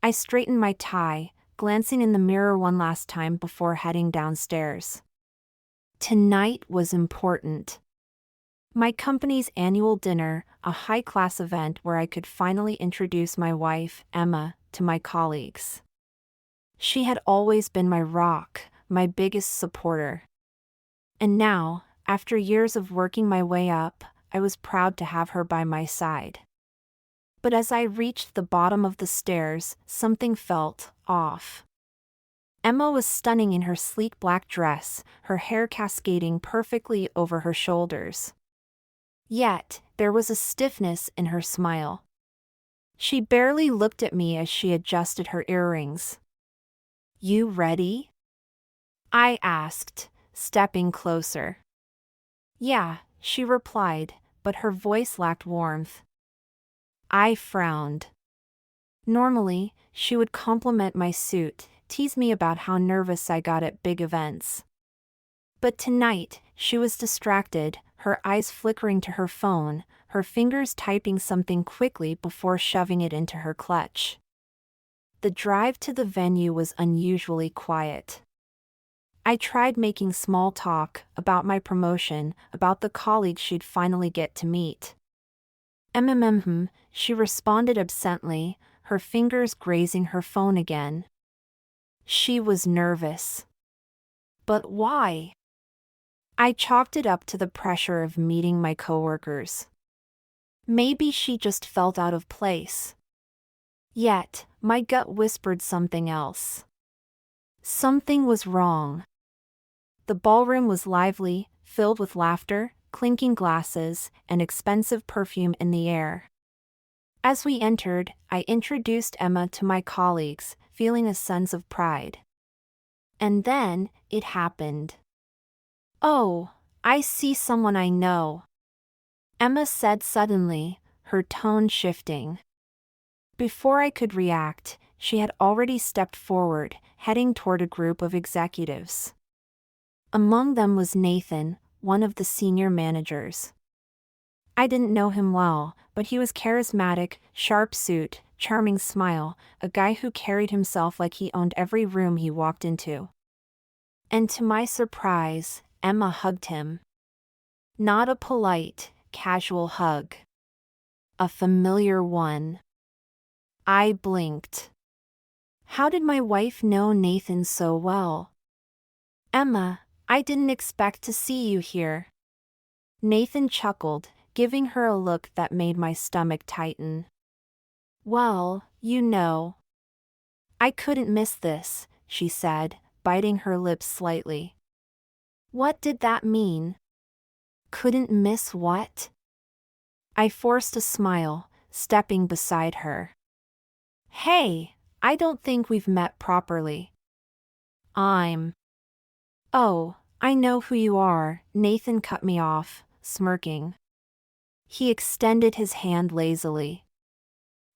I straightened my tie, glancing in the mirror one last time before heading downstairs. Tonight was important. My company's annual dinner, a high-class event where I could finally introduce my wife, Emma, to my colleagues. She had always been my rock, my biggest supporter. And now, after years of working my way up, I was proud to have her by my side. But as I reached the bottom of the stairs, something felt off. Emma was stunning in her sleek black dress, her hair cascading perfectly over her shoulders. Yet, there was a stiffness in her smile. She barely looked at me as she adjusted her earrings. "You ready?" I asked, stepping closer. "Yeah," she replied, but her voice lacked warmth. I frowned. Normally, she would compliment my suit, tease me about how nervous I got at big events. But tonight, she was distracted, her eyes flickering to her phone, her fingers typing something quickly before shoving it into her clutch. The drive to the venue was unusually quiet. I tried making small talk about my promotion, about the colleagues she'd finally get to meet. She responded absently, her fingers grazing her phone again. She was nervous. But why? I chalked it up to the pressure of meeting my coworkers. Maybe she just felt out of place. Yet, my gut whispered something else. Something was wrong. The ballroom was lively, filled with laughter, clinking glasses, and expensive perfume in the air. As we entered, I introduced Emma to my colleagues, feeling a sense of pride. And then, it happened. "Oh, I see someone I know," Emma said suddenly, her tone shifting. Before I could react, she had already stepped forward, heading toward a group of executives. Among them was Nathan, one of the senior managers. I didn't know him well, but he was charismatic, sharp suit, charming smile, a guy who carried himself like he owned every room he walked into. And to my surprise, Emma hugged him. Not a polite, casual hug. A familiar one. I blinked. How did my wife know Nathan so well? "Emma, I didn't expect to see you here." Nathan chuckled, giving her a look that made my stomach tighten. "Well, you know. I couldn't miss this," she said, biting her lips slightly. What did that mean? Couldn't miss what? I forced a smile, stepping beside her. "Hey, I don't think we've met properly." "Oh, I know who you are," Nathan cut me off, smirking. He extended his hand lazily.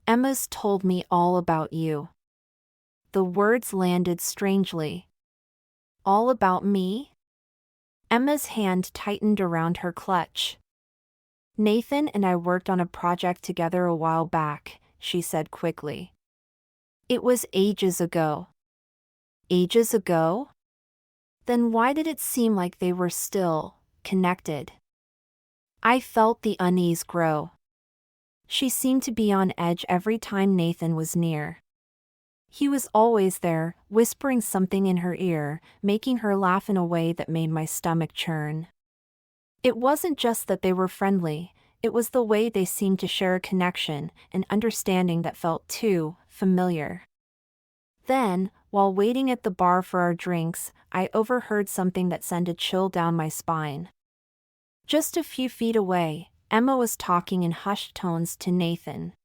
"Emma's told me all about you." The words landed strangely. All about me? Emma's hand tightened around her clutch. "Nathan and I worked on a project together a while back," she said quickly. "It was ages ago." Ages ago? Then why did it seem like they were still connected? I felt the unease grow. She seemed to be on edge every time Nathan was near. He was always there, whispering something in her ear, making her laugh in a way that made my stomach churn. It wasn't just that they were friendly, it was the way they seemed to share a connection, an understanding that felt too familiar. Then, while waiting at the bar for our drinks, I overheard something that sent a chill down my spine. Just a few feet away, Emma was talking in hushed tones to Nathan.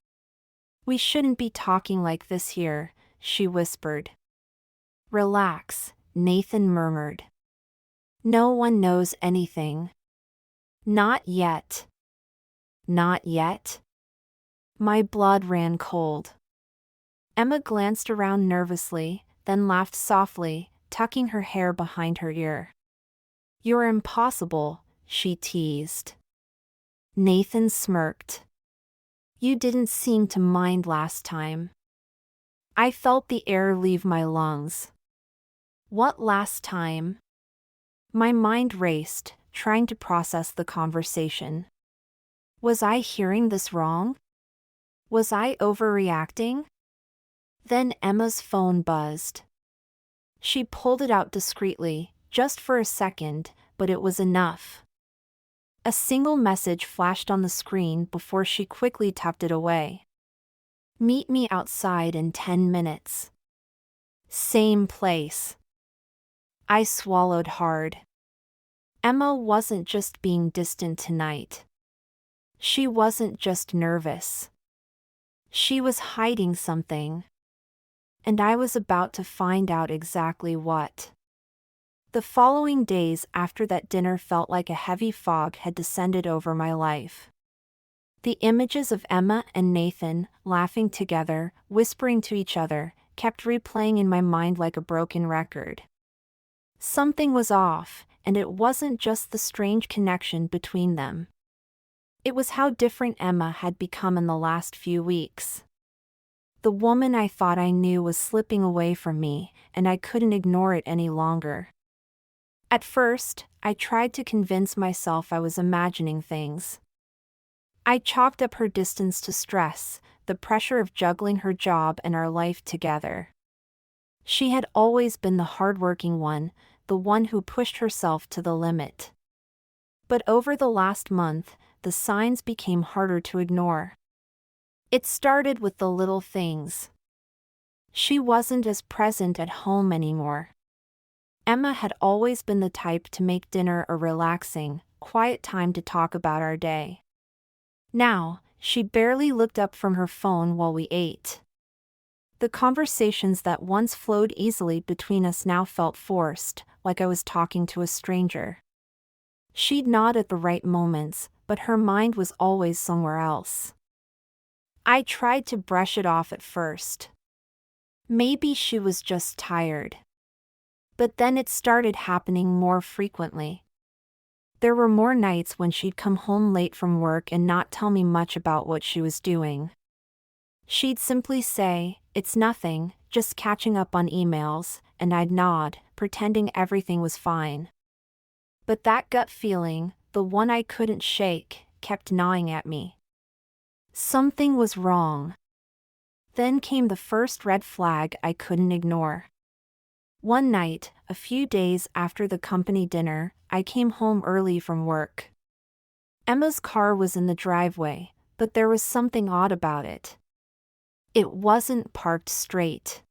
"We shouldn't be talking like this here," she whispered. "Relax," Nathan murmured. "No one knows anything." "Not yet." "Not yet?" My blood ran cold. Emma glanced around nervously, then laughed softly, tucking her hair behind her ear. "You're impossible," she teased. Nathan smirked. "You didn't seem to mind last time." I felt the air leave my lungs. What last time? My mind raced, trying to process the conversation. Was I hearing this wrong? Was I overreacting? Then Emma's phone buzzed. She pulled it out discreetly, just for a second, but it was enough. A single message flashed on the screen before she quickly tucked it away. Meet me outside in 10 minutes. Same place. I swallowed hard. Emma wasn't just being distant tonight. She wasn't just nervous. She was hiding something. And I was about to find out exactly what. The following days after that dinner felt like a heavy fog had descended over my life. The images of Emma and Nathan, laughing together, whispering to each other, kept replaying in my mind like a broken record. Something was off, and it wasn't just the strange connection between them. It was how different Emma had become in the last few weeks. The woman I thought I knew was slipping away from me, and I couldn't ignore it any longer. At first, I tried to convince myself I was imagining things. I chalked up her distance to stress, the pressure of juggling her job and our life together. She had always been the hardworking one, the one who pushed herself to the limit. But over the last month, the signs became harder to ignore. It started with the little things. She wasn't as present at home anymore. Emma had always been the type to make dinner a relaxing, quiet time to talk about our day. Now, she barely looked up from her phone while we ate. The conversations that once flowed easily between us now felt forced, like I was talking to a stranger. She'd nod at the right moments, but her mind was always somewhere else. I tried to brush it off at first. Maybe she was just tired. But then it started happening more frequently. There were more nights when she'd come home late from work and not tell me much about what she was doing. She'd simply say, "It's nothing, just catching up on emails," and I'd nod, pretending everything was fine. But that gut feeling, the one I couldn't shake, kept gnawing at me. Something was wrong. Then came the first red flag I couldn't ignore. One night, a few days after the company dinner, I came home early from work. Emma's car was in the driveway, but there was something odd about it. It wasn't parked straight.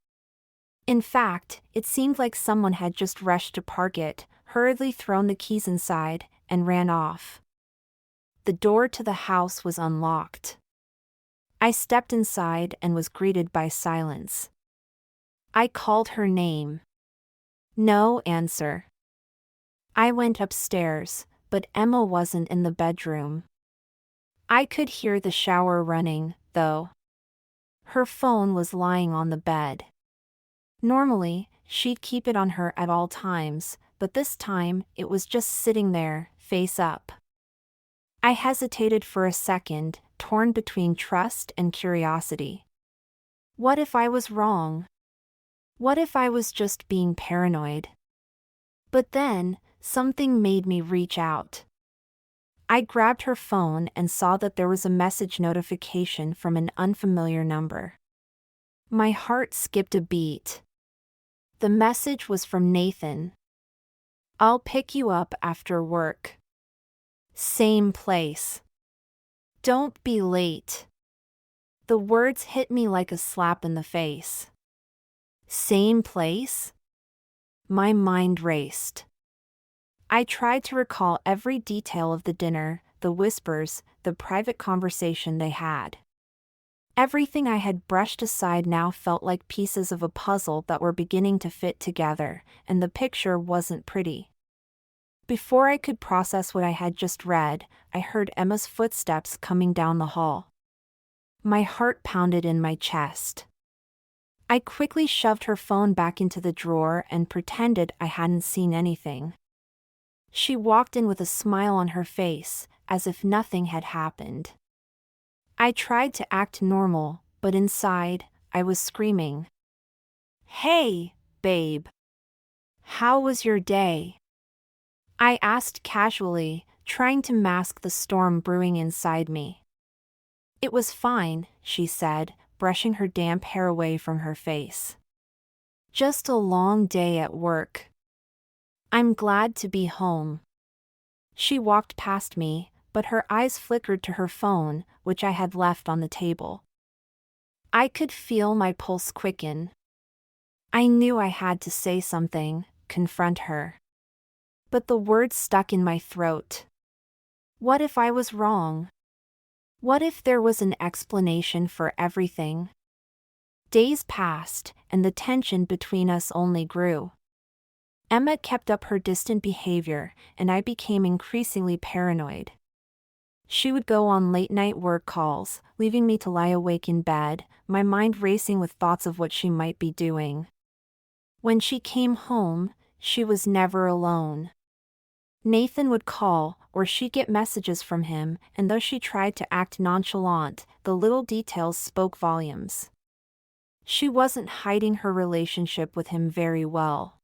In fact, it seemed like someone had just rushed to park it, hurriedly thrown the keys inside, and ran off. The door to the house was unlocked. I stepped inside and was greeted by silence. I called her name. No answer. I went upstairs, but Emma wasn't in the bedroom. I could hear the shower running, though. Her phone was lying on the bed. Normally, she'd keep it on her at all times, but this time, it was just sitting there, face up. I hesitated for a second, torn between trust and curiosity. What if I was wrong? What if I was just being paranoid? But then, something made me reach out. I grabbed her phone and saw that there was a message notification from an unfamiliar number. My heart skipped a beat. The message was from Nathan. "I'll pick you up after work. Same place. Don't be late." The words hit me like a slap in the face. Same place? My mind raced. I tried to recall every detail of the dinner, the whispers, the private conversation they had. Everything I had brushed aside now felt like pieces of a puzzle that were beginning to fit together, and the picture wasn't pretty. Before I could process what I had just read, I heard Emma's footsteps coming down the hall. My heart pounded in my chest. I quickly shoved her phone back into the drawer and pretended I hadn't seen anything. She walked in with a smile on her face, as if nothing had happened. I tried to act normal, but inside, I was screaming. "Hey, babe. How was your day?" I asked casually, trying to mask the storm brewing inside me. "It was fine," she said, brushing her damp hair away from her face. "Just a long day at work. I'm glad to be home." She walked past me, but her eyes flickered to her phone, which I had left on the table. I could feel my pulse quicken. I knew I had to say something, confront her. But the words stuck in my throat. What if I was wrong? What if there was an explanation for everything? Days passed, and the tension between us only grew. Emma kept up her distant behavior, and I became increasingly paranoid. She would go on late-night work calls, leaving me to lie awake in bed, my mind racing with thoughts of what she might be doing. When she came home, she was never alone. Nathan would call, or she'd get messages from him, and though she tried to act nonchalant, the little details spoke volumes. She wasn't hiding her relationship with him very well.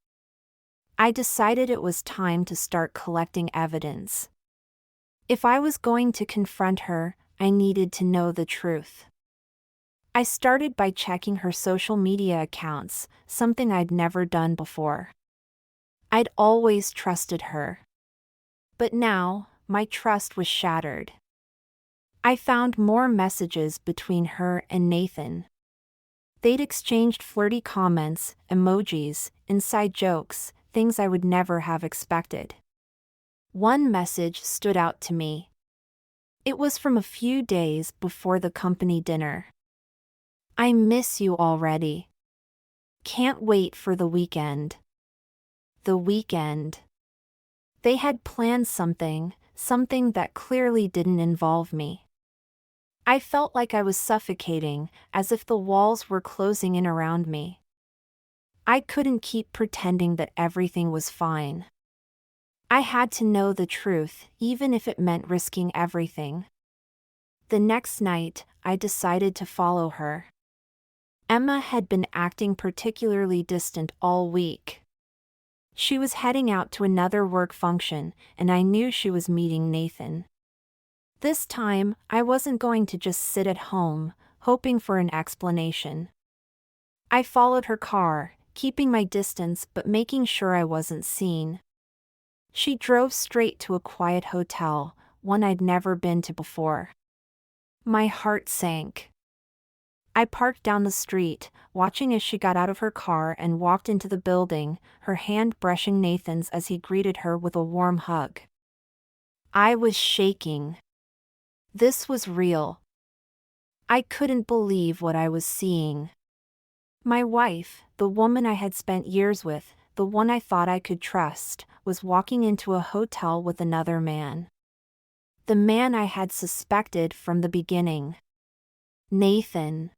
I decided it was time to start collecting evidence. If I was going to confront her, I needed to know the truth. I started by checking her social media accounts, something I'd never done before. I'd always trusted her. But now, my trust was shattered. I found more messages between her and Nathan. They'd exchanged flirty comments, emojis, inside jokes, things I would never have expected. One message stood out to me. It was from a few days before the company dinner. "I miss you already. Can't wait for the weekend." The weekend. They had planned something that clearly didn't involve me. I felt like I was suffocating, as if the walls were closing in around me. I couldn't keep pretending that everything was fine. I had to know the truth, even if it meant risking everything. The next night, I decided to follow her. Emma had been acting particularly distant all week. She was heading out to another work function, and I knew she was meeting Nathan. This time, I wasn't going to just sit at home, hoping for an explanation. I followed her car, keeping my distance but making sure I wasn't seen. She drove straight to a quiet hotel, one I'd never been to before. My heart sank. I parked down the street, watching as she got out of her car and walked into the building, her hand brushing Nathan's as he greeted her with a warm hug. I was shaking. This was real. I couldn't believe what I was seeing. My wife, the woman I had spent years with, the one I thought I could trust, was walking into a hotel with another man. The man I had suspected from the beginning. Nathan.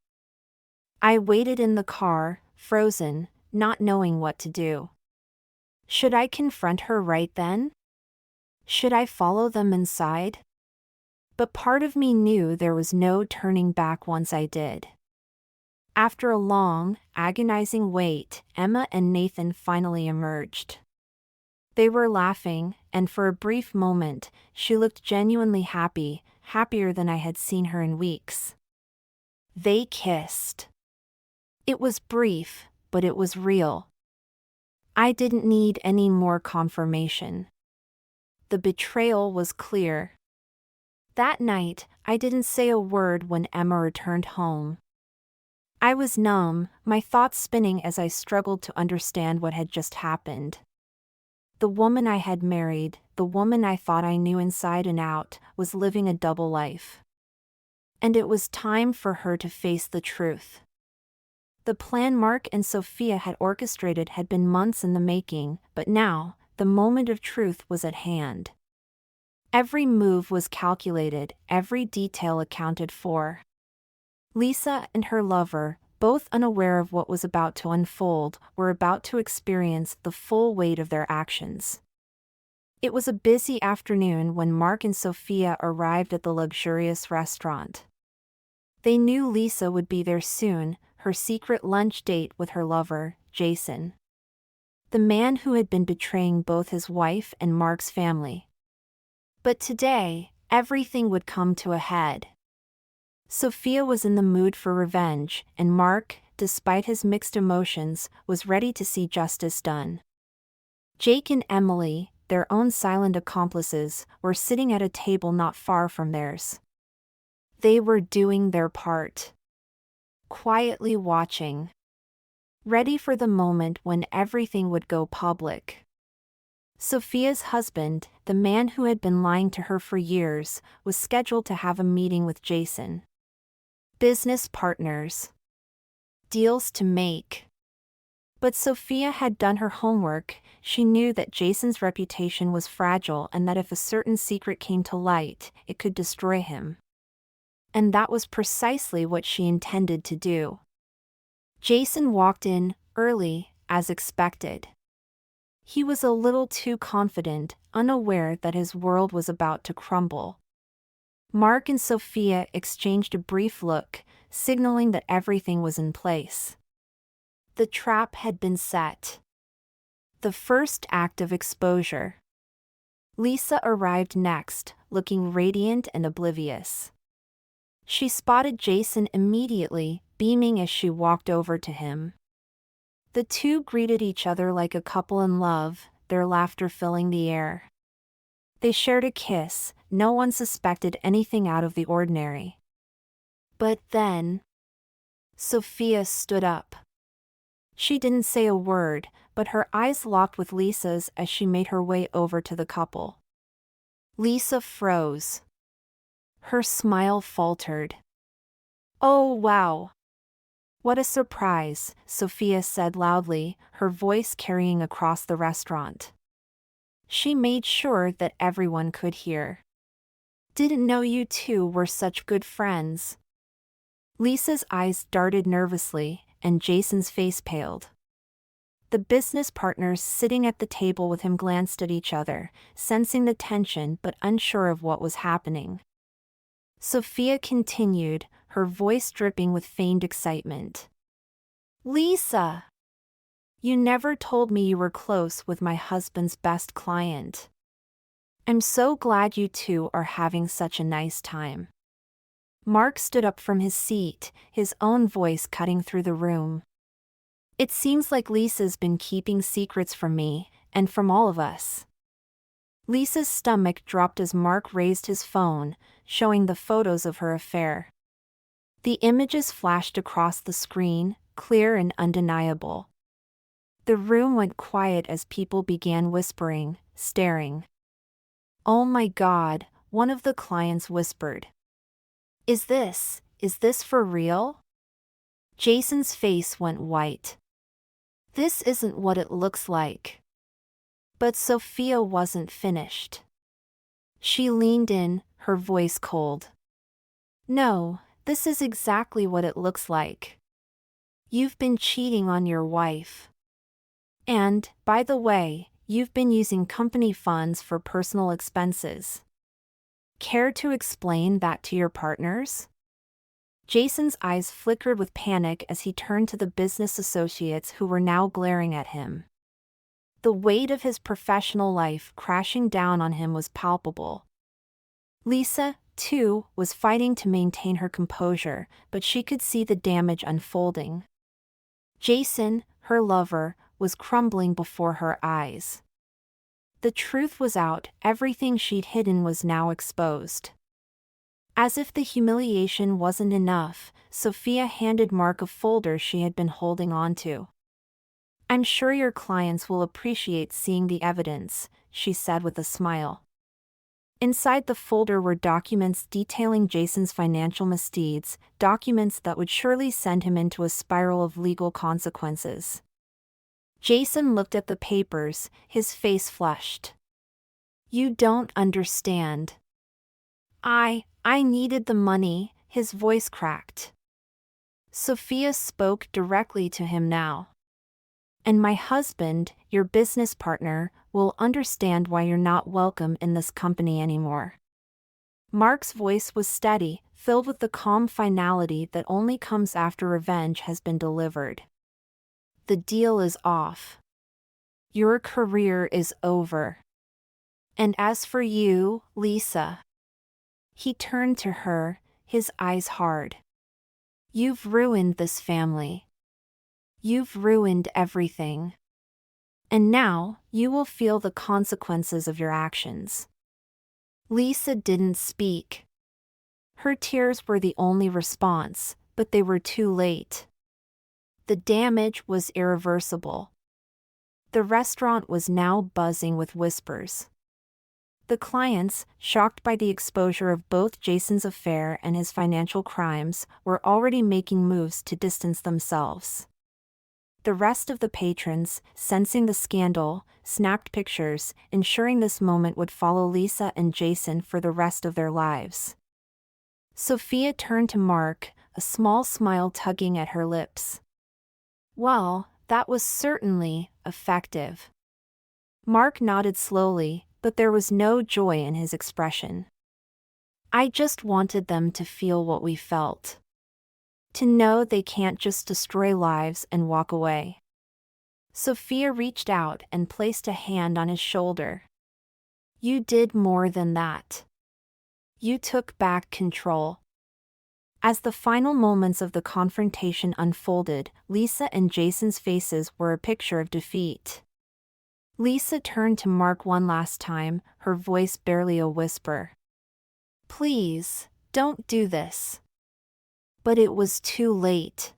I waited in the car, frozen, not knowing what to do. Should I confront her right then? Should I follow them inside? But part of me knew there was no turning back once I did. After a long, agonizing wait, Emma and Nathan finally emerged. They were laughing, and for a brief moment, she looked genuinely happy, happier than I had seen her in weeks. They kissed. It was brief, but it was real. I didn't need any more confirmation. The betrayal was clear. That night, I didn't say a word when Emma returned home. I was numb, my thoughts spinning as I struggled to understand what had just happened. The woman I had married, the woman I thought I knew inside and out, was living a double life. And it was time for her to face the truth. The plan Mark and Sophia had orchestrated had been months in the making, but now, the moment of truth was at hand. Every move was calculated, every detail accounted for. Lisa and her lover, both unaware of what was about to unfold, were about to experience the full weight of their actions. It was a busy afternoon when Mark and Sophia arrived at the luxurious restaurant. They knew Lisa would be there soon, her secret lunch date with her lover, Jason. The man who had been betraying both his wife and Mark's family. But today, everything would come to a head. Sophia was in the mood for revenge, and Mark, despite his mixed emotions, was ready to see justice done. Jake and Emily, their own silent accomplices, were sitting at a table not far from theirs. They were doing their part. Quietly watching. Ready for the moment when everything would go public. Sophia's husband, the man who had been lying to her for years, was scheduled to have a meeting with Jason. Business partners. Deals to make. But Sophia had done her homework. She knew that Jason's reputation was fragile and that if a certain secret came to light, it could destroy him. And that was precisely what she intended to do. Jason walked in, early, as expected. He was a little too confident, unaware that his world was about to crumble. Mark and Sophia exchanged a brief look, signaling that everything was in place. The trap had been set. The first act of exposure. Lisa arrived next, looking radiant and oblivious. She spotted Jason immediately, beaming as she walked over to him. The two greeted each other like a couple in love, their laughter filling the air. They shared a kiss. No one suspected anything out of the ordinary. But then, Sophia stood up. She didn't say a word, but her eyes locked with Lisa's as she made her way over to the couple. Lisa froze. Her smile faltered. "Oh wow! What a surprise," Sophia said loudly, her voice carrying across the restaurant. She made sure that everyone could hear. "Didn't know you two were such good friends." Lisa's eyes darted nervously, and Jason's face paled. The business partners sitting at the table with him glanced at each other, sensing the tension but unsure of what was happening. Sophia continued, her voice dripping with feigned excitement. "Lisa! You never told me you were close with my husband's best client. I'm so glad you two are having such a nice time." Mark stood up from his seat, his own voice cutting through the room. "It seems like Lisa's been keeping secrets from me, and from all of us." Lisa's stomach dropped as Mark raised his phone, showing the photos of her affair. The images flashed across the screen, clear and undeniable. The room went quiet as people began whispering, staring. "Oh my God," one of the clients whispered. Is this for real?" Jason's face went white. "This isn't what it looks like." But Sophia wasn't finished. She leaned in, her voice cold. "No, this is exactly what it looks like. You've been cheating on your wife. And, by the way, you've been using company funds for personal expenses. Care to explain that to your partners?" Jason's eyes flickered with panic as he turned to the business associates who were now glaring at him. The weight of his professional life crashing down on him was palpable. Lisa, too, was fighting to maintain her composure, but she could see the damage unfolding. Jason, her lover, was crumbling before her eyes. The truth was out, everything she'd hidden was now exposed. As if the humiliation wasn't enough, Sophia handed Mark a folder she had been holding onto. "I'm sure your clients will appreciate seeing the evidence," she said with a smile. Inside the folder were documents detailing Jason's financial misdeeds, documents that would surely send him into a spiral of legal consequences. Jason looked at the papers, his face flushed. "You don't understand. I needed the money," his voice cracked. Sophia spoke directly to him now. "And my husband, your business partner, will understand why you're not welcome in this company anymore." Mark's voice was steady, filled with the calm finality that only comes after revenge has been delivered. The deal is off. Your career is over. And as for you, Lisa. He turned to her, his eyes hard. You've ruined this family. You've ruined everything. And now, you will feel the consequences of your actions. Lisa didn't speak. Her tears were the only response, but they were too late. The damage was irreversible. The restaurant was now buzzing with whispers. The clients, shocked by the exposure of both Jason's affair and his financial crimes, were already making moves to distance themselves. The rest of the patrons, sensing the scandal, snapped pictures, ensuring this moment would follow Lisa and Jason for the rest of their lives. Sophia turned to Mark, a small smile tugging at her lips. Well, that was certainly effective. Mark nodded slowly, but there was no joy in his expression. I just wanted them to feel what we felt. To know they can't just destroy lives and walk away. Sophia reached out and placed a hand on his shoulder. You did more than that. You took back control. As the final moments of the confrontation unfolded, Lisa and Jason's faces were a picture of defeat. Lisa turned to Mark one last time, her voice barely a whisper. Please, don't do this. But it was too late.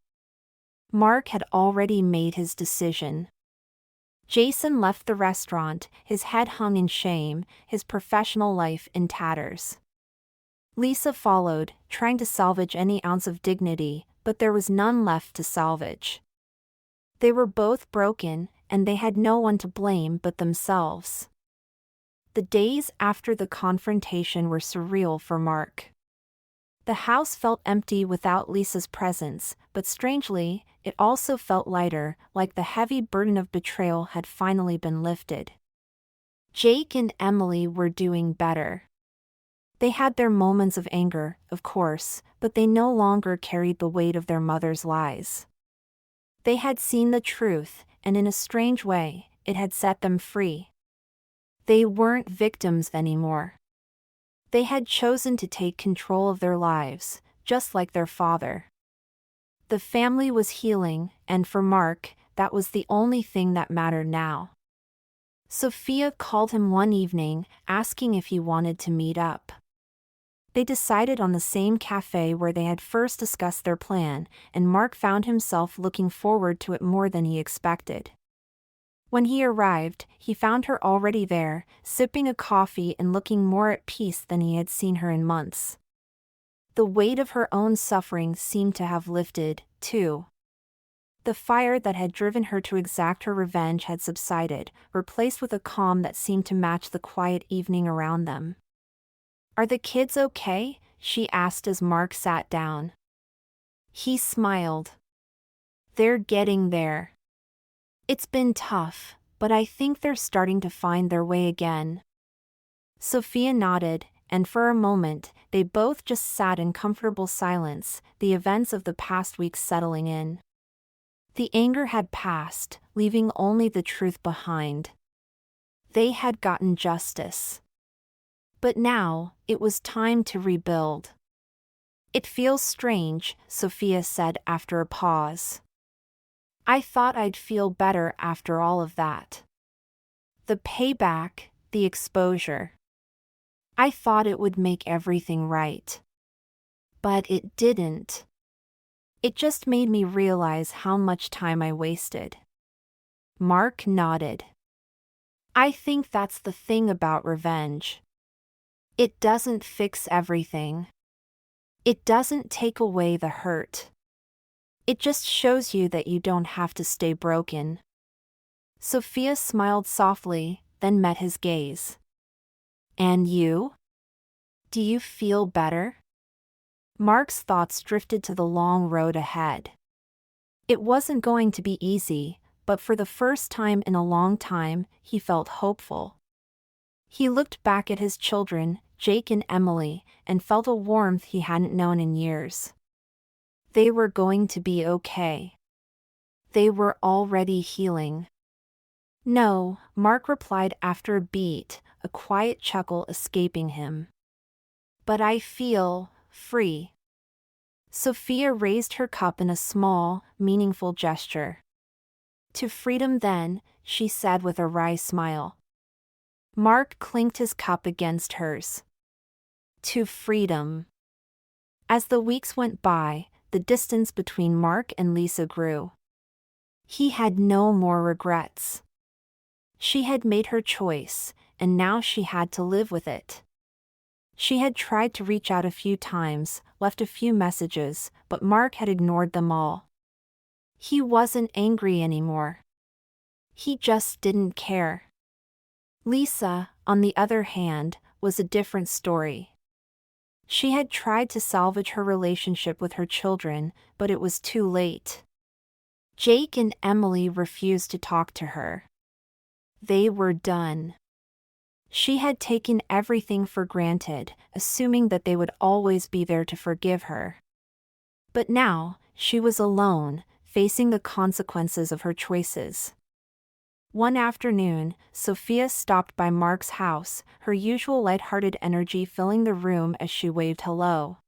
Mark had already made his decision. Jason left the restaurant, his head hung in shame, his professional life in tatters. Lisa followed, trying to salvage any ounce of dignity, but there was none left to salvage. They were both broken, and they had no one to blame but themselves. The days after the confrontation were surreal for Mark. The house felt empty without Lisa's presence, but strangely, it also felt lighter, like the heavy burden of betrayal had finally been lifted. Jake and Emily were doing better. They had their moments of anger, of course, but they no longer carried the weight of their mother's lies. They had seen the truth, and in a strange way, it had set them free. They weren't victims anymore. They had chosen to take control of their lives, just like their father. The family was healing, and for Mark, that was the only thing that mattered now. Sophia called him one evening, asking if he wanted to meet up. They decided on the same cafe where they had first discussed their plan, and Mark found himself looking forward to it more than he expected. When he arrived, he found her already there, sipping a coffee and looking more at peace than he had seen her in months. The weight of her own suffering seemed to have lifted, too. The fire that had driven her to exact her revenge had subsided, replaced with a calm that seemed to match the quiet evening around them. Are the kids okay? She asked as Mark sat down. He smiled. They're getting there. It's been tough, but I think they're starting to find their way again. Sophia nodded, and for a moment, they both just sat in comfortable silence, the events of the past weeks settling in. The anger had passed, leaving only the truth behind. They had gotten justice. But now, it was time to rebuild. It feels strange, Sophia said after a pause. I thought I'd feel better after all of that. The payback, the exposure. I thought it would make everything right. But it didn't. It just made me realize how much time I wasted. Mark nodded. I think that's the thing about revenge. It doesn't fix everything. It doesn't take away the hurt. It just shows you that you don't have to stay broken. Sophia smiled softly, then met his gaze. And you? Do you feel better? Mark's thoughts drifted to the long road ahead. It wasn't going to be easy, but for the first time in a long time, he felt hopeful. He looked back at his children, Jake and Emily, and felt a warmth he hadn't known in years. They were going to be okay. They were already healing. No, Mark replied after a beat, a quiet chuckle escaping him. But I feel free. Sophia raised her cup in a small, meaningful gesture. To freedom then, she said with a wry smile. Mark clinked his cup against hers. To freedom. As the weeks went by, the distance between Mark and Lisa grew. He had no more regrets. She had made her choice, and now she had to live with it. She had tried to reach out a few times, left a few messages, but Mark had ignored them all. He wasn't angry anymore. He just didn't care. Lisa, on the other hand, was a different story. She had tried to salvage her relationship with her children, but it was too late. Jake and Emily refused to talk to her. They were done. She had taken everything for granted, assuming that they would always be there to forgive her. But now, she was alone, facing the consequences of her choices. One afternoon, Sophia stopped by Mark's house, her usual lighthearted energy filling the room as she waved hello.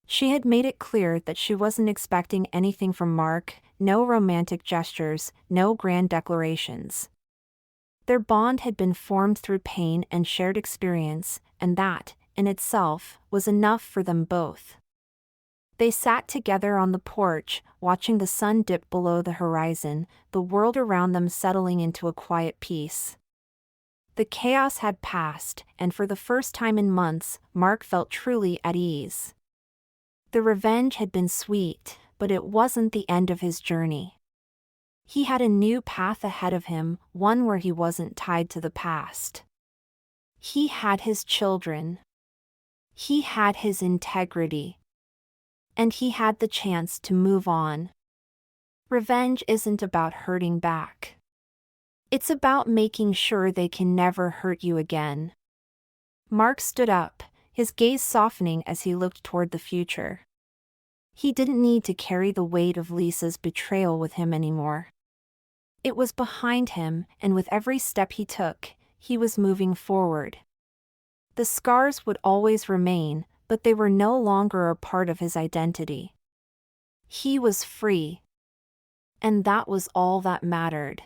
She had made it clear that she wasn't expecting anything from Mark, no romantic gestures, no grand declarations. Their bond had been formed through pain and shared experience, and that, in itself, was enough for them both. They sat together on the porch, watching the sun dip below the horizon, the world around them settling into a quiet peace. The chaos had passed, and for the first time in months, Mark felt truly at ease. The revenge had been sweet, but it wasn't the end of his journey. He had a new path ahead of him, one where he wasn't tied to the past. He had his children. He had his integrity. And he had the chance to move on. Revenge isn't about hurting back. It's about making sure they can never hurt you again. Mark stood up, his gaze softening as he looked toward the future. He didn't need to carry the weight of Lisa's betrayal with him anymore. It was behind him, and with every step he took, he was moving forward. The scars would always remain, but they were no longer a part of his identity. He was free. And that was all that mattered.